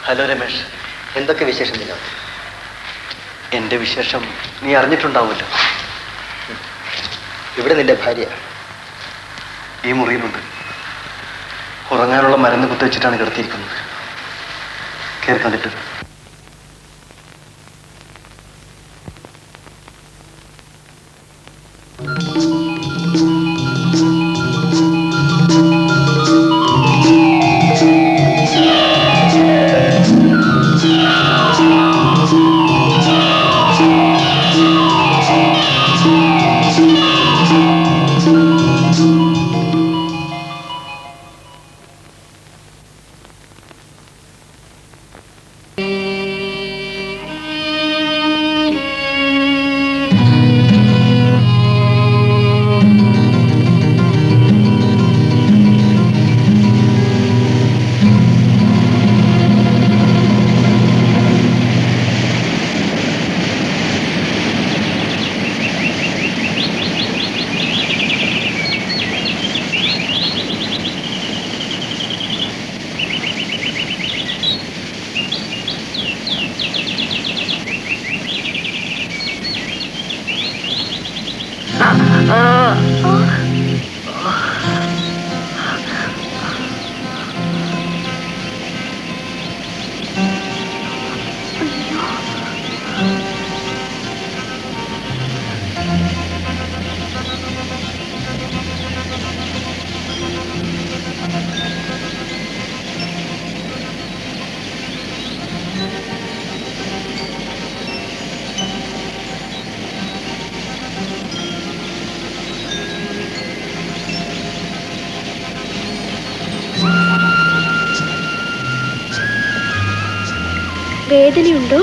Hello Ramesh, എന്തൊക്കെ വിശേഷം വിനോദ്? എൻ്റെ വിശേഷം നീ അറിഞ്ഞിട്ടുണ്ടാവുമല്ലോ. ഇവിടെ നിന്റെ ഭാര്യ ഈ മുറിയിലുണ്ട്. ഉറങ്ങാനുള്ള മരുന്ന് കുത്തിവെച്ചിട്ടാണ് കിടത്തിയിരിക്കുന്നത്. കയറി കണ്ടിട്ട്. വേദനയുണ്ടോ?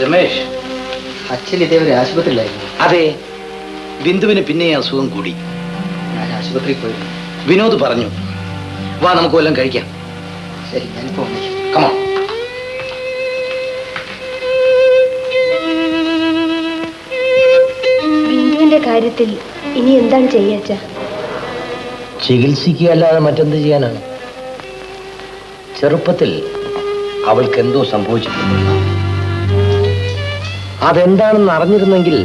രമേഷ്, അച്ഛൻ ഇതേവരെ ആശുപത്രിയിലായിരുന്നു. അതെ, ബിന്ദുവിന് പിന്നെ അസുഖം കൂടി. ഞാൻ ആശുപത്രിയിൽ പോയിരുന്നു. വിനോദ് പറഞ്ഞു, വാ നമുക്ക് വല്ലതും കഴിക്കാം. ശരി, ഞാനിപ്പോ വന്നേക്കാം. കമോൺ. ബിന്ദുവിന്റെ കാര്യത്തിൽ ഇനി എന്താണ് ചെയ്യാച്ച? ചികിത്സിക്കുക അല്ലാതെ മറ്റെന്ത് ചെയ്യാനാണ്? ചെറുപ്പത്തിൽ അവൾക്ക് എന്തോ സംഭവിച്ചിട്ടുണ്ട്. അതെന്താണെന്ന് അറിഞ്ഞിരുന്നെങ്കിൽ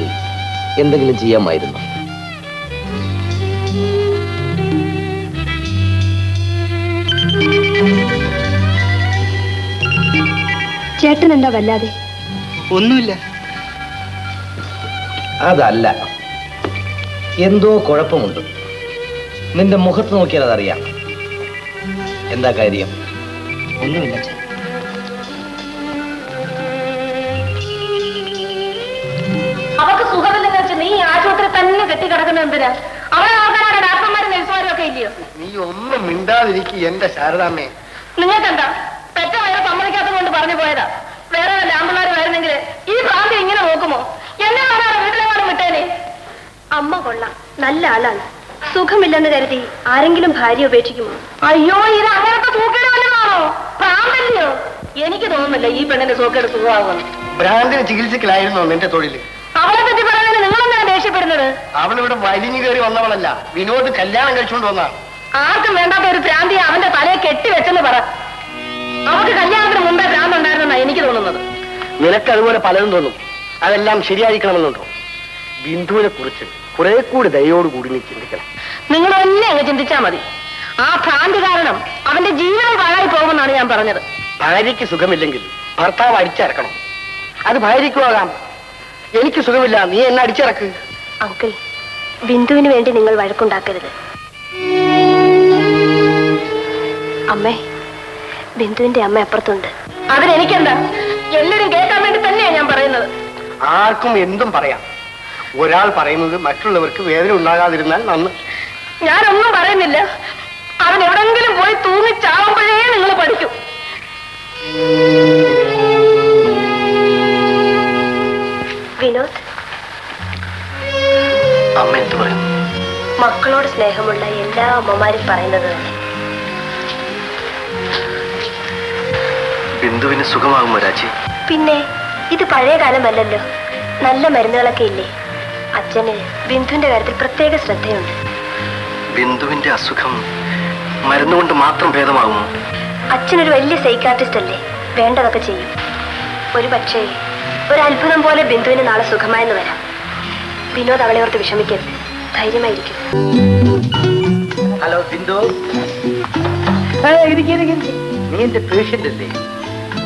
എന്തെങ്കിലും ചെയ്യാമായിരുന്നു. ചേട്ടൻ എന്താ വല്ലാതെ? ഒന്നുമില്ല. അതല്ല, എന്തോ കുഴപ്പമുണ്ട്. നിന്റെ മുഖത്ത് നോക്കിയാൽ അതറിയാം. എന്താ കാര്യം? ഒന്നുമില്ല അച്ഛൻ. അവർക്ക് സുഖമില്ലെന്ന് വെച്ചാൽ നീ ആശുപത്രി തന്നെ കെട്ടിക്കിടക്കുന്ന എന്തിനാ? അവരെ നോക്കാനാണ് ഡാക്ടർമാരും നഴ്സുമാരും ഒക്കെ ഇല്ലയോ? നീ ഒന്നും മിണ്ടാതിരിക്കുക എന്റെ ശാരദാമ്മേ. നിങ്ങൾക്കെന്താ പെറ്റ വയറ് സമ്മതിക്കാത്തത് കൊണ്ട് പറഞ്ഞു പോയതാ. വേറെ വല്ല ആമ്പിള്ളാർ വരുന്നെങ്കിൽ ഈ പ്രാന്തി ഇങ്ങനെ നോക്കുമോ? എന്നെ ആരാണ് വീട്ടിലെങ്ങാനും വിട്ടേനെ? അമ്മ കൊള്ളാം, നല്ല ആളാണ്. സുഖമില്ലെന്ന് കരുതി ആരെങ്കിലും ഭാര്യ ഉപേക്ഷിക്കുമോ? അയ്യോ, ഇത് അങ്ങനത്തെ സൂക്കേട് വല്ലതാണോ? പ്രാന്തല്ലയോ? എനിക്ക് തോന്നുന്നില്ല ഈ പെണ്ണിന്റെ സൂക്കേട് സുഖമാകുമെന്ന്. ഭ്രാന്തിന് ചികിത്സക്കിലായിരുന്നോ നിന്റെ തൊഴില്? അവളെ പറ്റി പറയുന്നതിന് നിങ്ങളെന്താണ് ദേഷ്യപ്പെടുന്നത്? അവളിവിടെ വലിഞ്ഞു കയറി വന്നവളല്ല, വിനോദ് കല്യാണം കഴിച്ചുകൊണ്ട് വന്നാണ്. ആർക്കും വേണ്ടാത്ത ഒരു ഭ്രാന്തിയെ അവന്റെ തലയെ കെട്ടിവെച്ചെന്ന് പറ. അവർക്ക് കല്യാണത്തിന് മുമ്പേ ഭ്രാന്ത് ഉണ്ടായിരുന്നാ എനിക്ക് തോന്നുന്നത്. നിനക്ക് അതുപോലെ പലതും തോന്നും. അതെല്ലാം ശരിയായിരിക്കണമെന്നുണ്ടോ? ബിന്ദുവിനെ കുറിച്ച് കുറെ കൂടി ദയോടുകൂടി നീ ചിന്തിക്കണം. നിങ്ങൾ തന്നെ അങ്ങ് ചിന്തിച്ചാ മതി. ആ ഭ്രാന്തി കാരണം അവന്റെ ജീവനം പാഴായി പോകുമെന്നാണ് ഞാൻ പറഞ്ഞത്. ഭാര്യയ്ക്ക് സുഖമില്ലെങ്കിൽ ഭർത്താവ് അടിച്ചിറക്കണം. അത് ഭാര്യയ്ക്കും ആകാം. എനിക്ക് സുഖമില്ല, നീ എന്നെ അടിച്ചിറക്ക്. അങ്കിൾ, ബിന്ദുവിന് വേണ്ടി നിങ്ങൾ വഴക്കുണ്ടാക്കരുത്. അമ്മേ, ബിന്ദുവിന്റെ അമ്മ അപ്പുറത്തുണ്ട്. അതിനെനിക്കെന്താ? എല്ലാരും കേൾക്കാൻ വേണ്ടി തന്നെയാ ഞാൻ പറയുന്നത്. ആർക്കും എന്തും പറയാം. ഒരാൾ പറയുന്നത് മറ്റുള്ളവർക്ക് വേദന ഉണ്ടാകാതിരുന്നാൽ നന്ന്. ഞാനൊന്നും പറയുന്നില്ല. അവൻ എവിടെങ്കിലും പോയി തൂങ്ങിച്ചാവുമ്പോഴേ നിങ്ങൾ പഠിക്കും. വിനോദ്, അമ്മ എന്ത് പറയുന്നു? മക്കളോട് സ്നേഹമുള്ള എല്ലാ അമ്മമാരും പറയുന്നത് തന്നെ. ബിന്ദുവിന് സുഖമാകുമോ രാജി? പിന്നെ ഇത് പഴയ കാലമല്ലല്ലോ. നല്ല മരുന്നുകളൊക്കെ ഇല്ലേ? അച്ഛന് ബിന്ദുവിന്റെ കാര്യത്തിൽ പ്രത്യേക ശ്രദ്ധയുണ്ട്. ബിന്ദുവിന്റെ അസുഖം മരുന്നുകൊണ്ട് മാത്രം ഭേദമാകുമോ? അച്ഛനൊരു വലിയ സൈക്കാട്രിസ്റ്റ് അല്ലേ, വേണ്ടതൊക്കെ ചെയ്യും. ഒരു പക്ഷേ ഒരു അത്ഭുതം പോലെ ബിന്ദുവിന് നാളെ സുഖമായെന്ന് വരാം. വിനോദ് അവളെ ഓർത്ത് വിഷമിക്കരുത്, ധൈര്യമായിരിക്കും. ഹലോ ബിന്ദു, നീ എന്റെ പേഷ്യന്റ് അല്ലേ?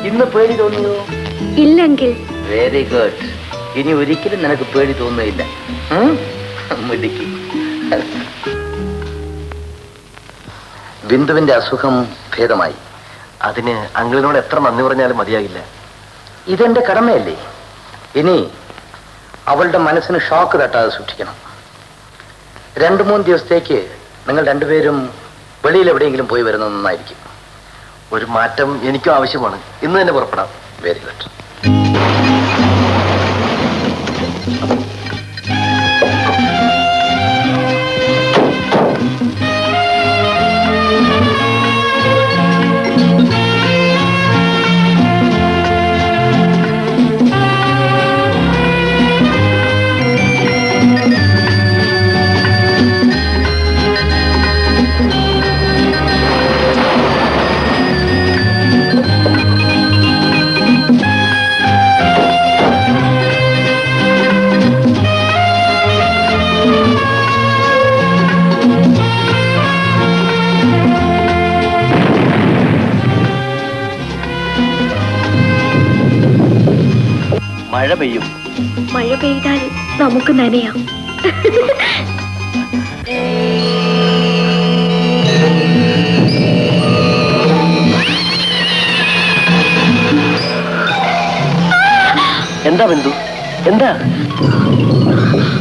ഇന്ന് പേടി തോന്നിയോ? ഇല്ലെങ്കിൽ വെരി ഗുഡ്. ഇനി ഒരിക്കലും നിനക്ക് പേടി തോന്നുകയില്ല. മിടുക്കി. ബിന്ദുവിന്റെ അസുഖം ഭേദമായി. അതിന് അങ്കിളിനോട് എത്ര നന്ദി പറഞ്ഞാലും മതിയാകില്ല. ഇതെന്റെ കടമയല്ലേ. ഇനി അവളുടെ മനസ്സിന് ഷോക്ക് തട്ടാതെ സൂക്ഷിക്കണം. 2-3 ദിവസത്തേക്ക് നിങ്ങൾ രണ്ടുപേരും വെളിയിൽ എവിടെയെങ്കിലും പോയി വരുന്നത് നന്നായിരിക്കും. ഒരു മാറ്റം എനിക്കും ആവശ്യമാണ്. ഇന്ന് തന്നെ പുറപ്പെടാം. Very good. മഴ പെയ്യും. മഴ പെയ്താൽ നമുക്ക് നനയാം. എന്താ ബിന്ദു? എന്താ?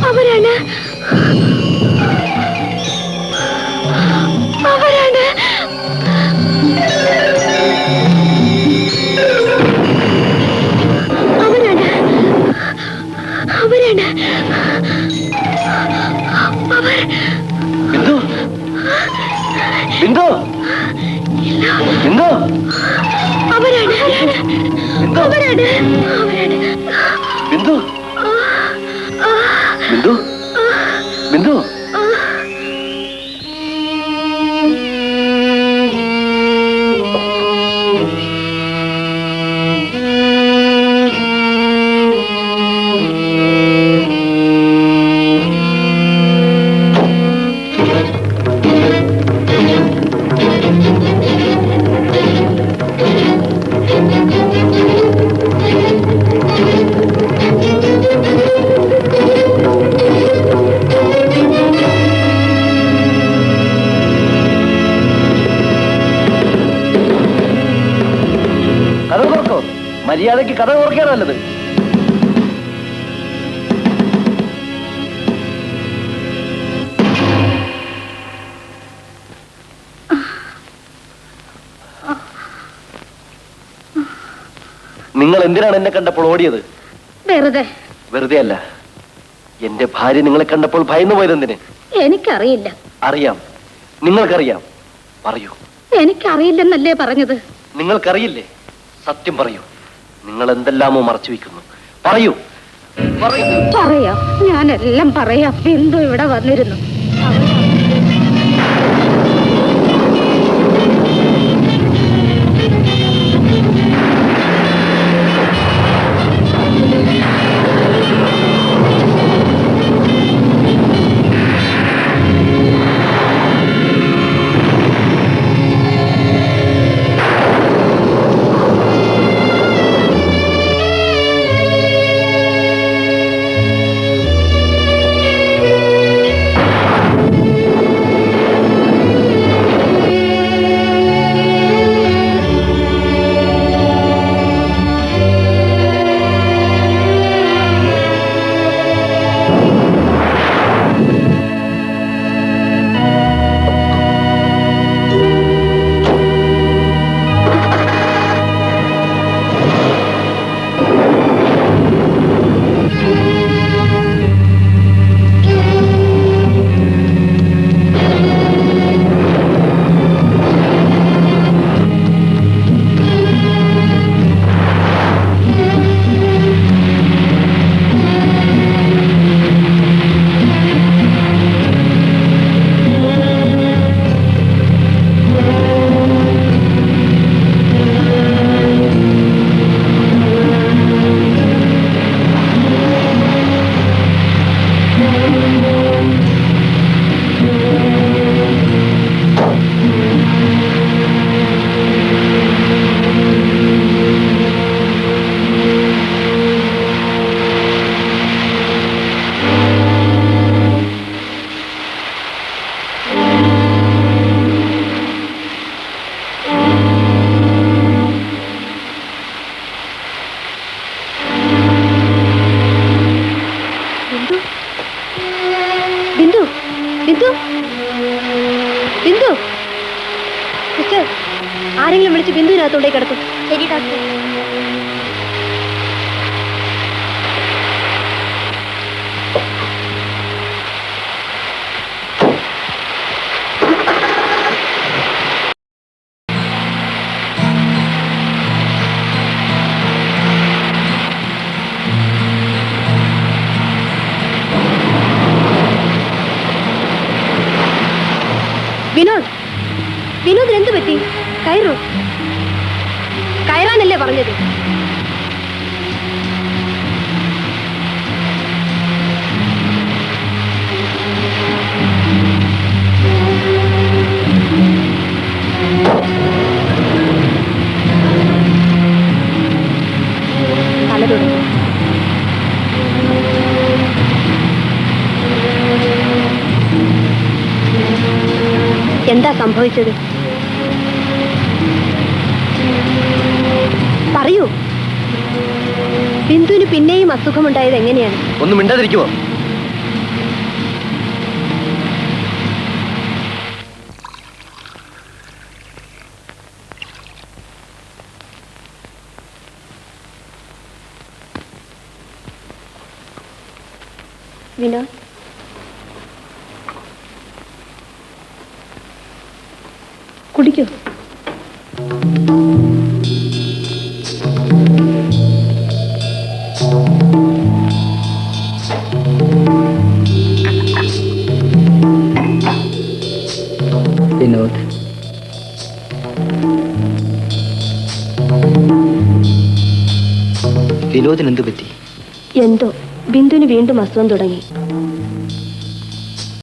അവരാണ് അവരാണ് അവരാണ് അവർ. ബിന്ദു, ബിന്ദു, ബിന്ദു, അവരാണ് അവരാണ് അവരാണ് ബിന്ദു, ബിന്ദു, ബിന്ദു. മര്യാദയ്ക്ക് കഥ ഓർക്കാൻ നല്ലത്. നിങ്ങൾ എന്തിനാണ് എന്നെ കണ്ടപ്പോൾ ഓടിയത്? വെറുതെ അല്ല. എന്റെ ഭാര്യ നിങ്ങളെ കണ്ടപ്പോൾ ഭയന്നു പോയതെന്തിന്? എനിക്കറിയില്ല. അറിയാം, നിങ്ങൾക്കറിയാം. പറയൂ. എനിക്കറിയില്ലെന്നല്ലേ പറഞ്ഞത്? നിങ്ങൾക്കറിയില്ലേ? സത്യം പറയൂ. നിങ്ങൾ എന്തെല്ലാമോ മറച്ചു വെക്കുന്നു. പറയൂ. പറയാം, ഞാനെല്ലാം പറയാം. ബിന്ദു ഇവിടെ വന്നിരുന്നു. ആരെങ്കിലും വിളിച്ച് ബിന്ദുവിനകത്തോട്ടേക്ക് കിടക്കും. ശരി ഡോക്ടർ. വിനോദ്, വിനോദിന് എന്ത് പറ്റി? കയറൂ. കയറാനല്ലേ പറഞ്ഞത്? തല തുടങ്ങി. എന്താ സംഭവിച്ചത്? പറയൂ. ബിന്ദുവിന് പിന്നെയും അസുഖമുണ്ടായത് എങ്ങനെയാണ്? ഒന്നും മിണ്ടാതിരിക്കുമോ? വിനോദ്, കുടിക്കൂ. വിനോദ്, വിനോദിന് എന്ത് പറ്റി? എന്തോ ബിന്ദുവിന് വീണ്ടും അസുഖം തുടങ്ങി.